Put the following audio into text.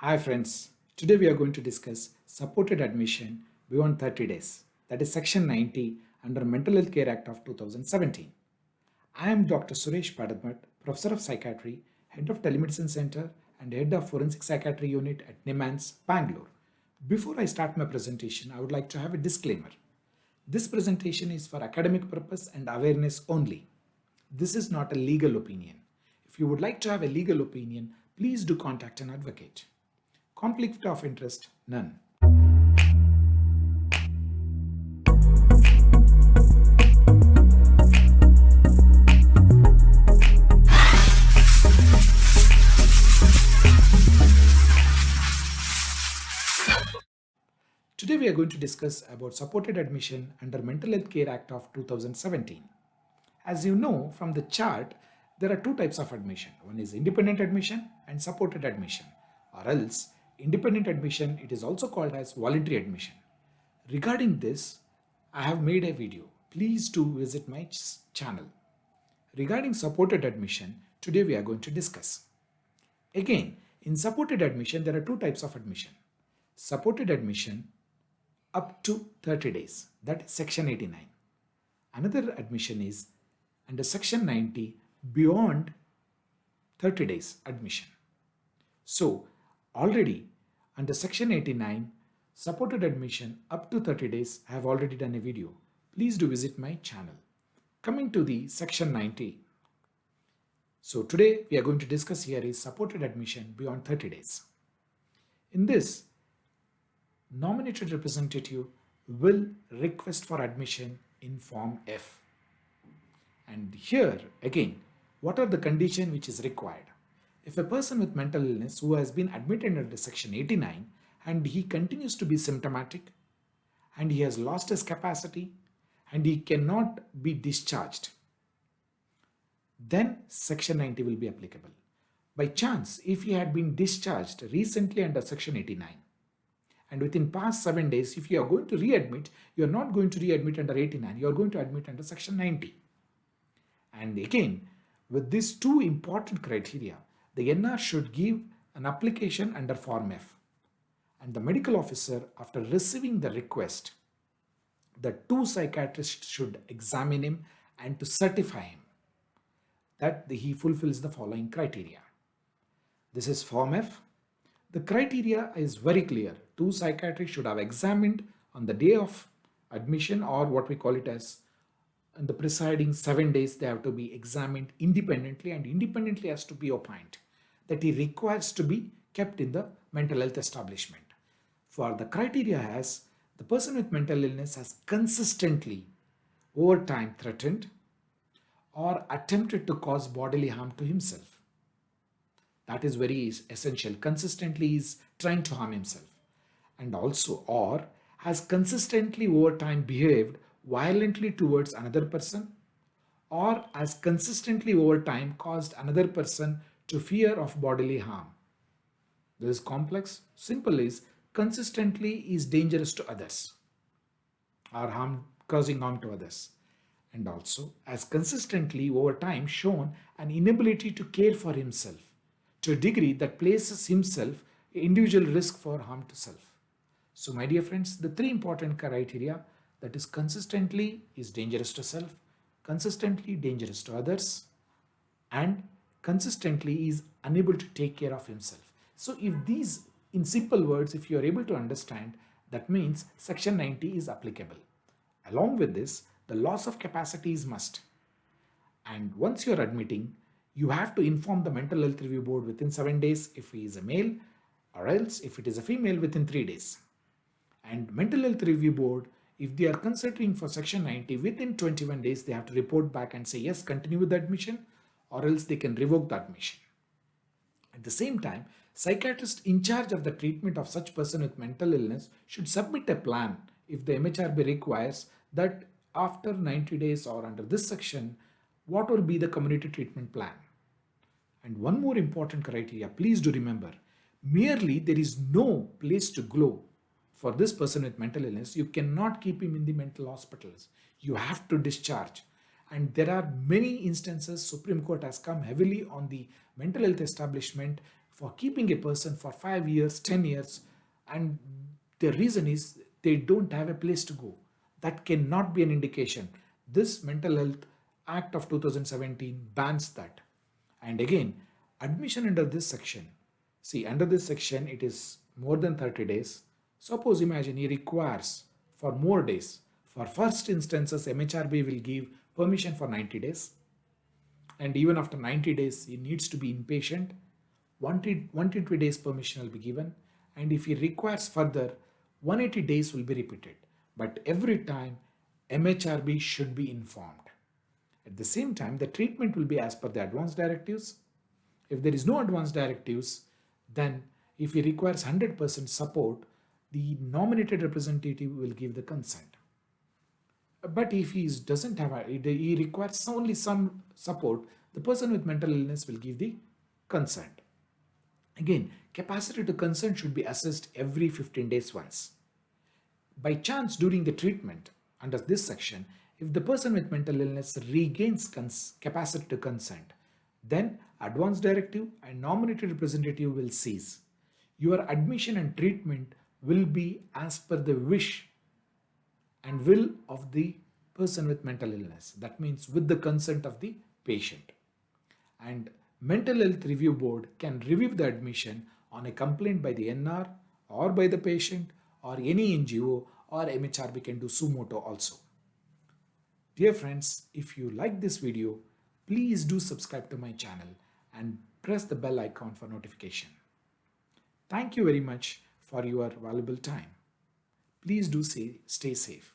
Hi friends, today we are going to discuss supported admission beyond 30 days, that is section 90 under Mental Health Care Act of 2017. I am Dr. Suresh Padmat, Professor of Psychiatry, Head of Telemedicine Center and Head of Forensic Psychiatry Unit at NIMANS, Bangalore. Before I start my presentation, I would like to have a disclaimer. This presentation is for academic purpose and awareness only. This is not a legal opinion. If you would like to have a legal opinion, please do contact an advocate. Conflict of interest, none. Today we are going to discuss about supported admission under Mental Health Care Act of 2017. As you know from the chart, there are two types of admission. One is independent admission and supported admission, or else independent admission, it is also called as voluntary admission. Regarding this, I have made a video. Please do visit my channel. Regarding supported admission, today we are going to discuss. Again, in supported admission, there are two types of admission. Supported admission up to 30 days, that is section 89. Another admission is under section 90 beyond 30 days admission. So already under section 89 supported admission up to 30 days, I have already done a video. Please do visit my channel. Coming to the section 90. So today we are going to discuss here is supported admission beyond 30 days. In this, nominated representative will request for admission in form F. And here again, what are the conditions which is required? If a person with mental illness who has been admitted under section 89 and he continues to be symptomatic and he has lost his capacity and he cannot be discharged, then section 90 will be applicable. By chance, if he had been discharged recently under section 89 and within past 7 days, if you are going to readmit, you are not going to readmit under 89, you are going to admit under section 90. And again, with these two important criteria, the NR should give an application under Form F. And the medical officer, after receiving the request, the two psychiatrists should examine him and to certify him that he fulfills the following criteria. This is Form F. The criteria is very clear. Two psychiatrists should have examined on the day of admission, or what we call it as in the preceding 7 days, they have to be examined independently, and independently has to be opined that he requires to be kept in the mental health establishment. For the criteria has the person with mental illness has consistently over time threatened or attempted to cause bodily harm to himself. That is very essential. Consistently is trying to harm himself. And also, or has consistently over time behaved violently towards another person, or has consistently over time caused another person to fear of bodily harm. This is complex. Simple is consistently is dangerous to others or causing harm to others. And also has consistently over time shown an inability to care for himself to a degree that places himself individual risk for harm to self. So my dear friends, the three important criteria, that is consistently is dangerous to self, consistently dangerous to others, and consistently is unable to take care of himself. So if these, in simple words, if you are able to understand, that means section 90 is applicable. Along with this, the loss of capacity is must. And once you are admitting, you have to inform the mental health review board within 7 days if he is a male, or else if it is a female within 3 days. And mental health review board, if they are considering for section 90 within 21 days, they have to report back and say yes, continue with the admission, or else they can revoke the admission. At the same time, psychiatrist in charge of the treatment of such person with mental illness should submit a plan if the MHRB requires that after 90 days or under this section, what will be the community treatment plan. And one more important criteria, please do remember, merely there is no place to go for this person with mental illness, you cannot keep him in the mental hospitals. You have to discharge. And there are many instances, Supreme Court has come heavily on the mental health establishment for keeping a person for 5 years, 10 years, and the reason is they don't have a place to go. That cannot be an indication. This Mental Health Act of 2017 bans that. And again, admission under this section. See, under this section, it is more than 30 days. Suppose, imagine he requires for more days. For first instances, MHRB will give permission for 90 days. And even after 90 days, he needs to be inpatient. 120 days permission will be given. And if he requires further, 180 days will be repeated. But every time, MHRB should be informed. At the same time, the treatment will be as per the advance directives. If there is no advance directives, then if he requires 100% support, the nominated representative will give the consent. But if he doesn't have, he requires only some support, the person with mental illness will give the consent. Again, capacity to consent should be assessed every 15 days once. By chance, during the treatment under this section, if the person with mental illness regains capacity to consent, then advance directive and nominated representative will cease. Your admission and treatment will be as per the wish and will of the person with mental illness. That means with the consent of the patient. And Mental Health Review Board can review the admission on a complaint by the NR or by the patient or any NGO, or MHRB can do suo motu also. Dear friends, if you like this video, please do subscribe to my channel and press the bell icon for notification. Thank you very much for your valuable time. Please do stay safe.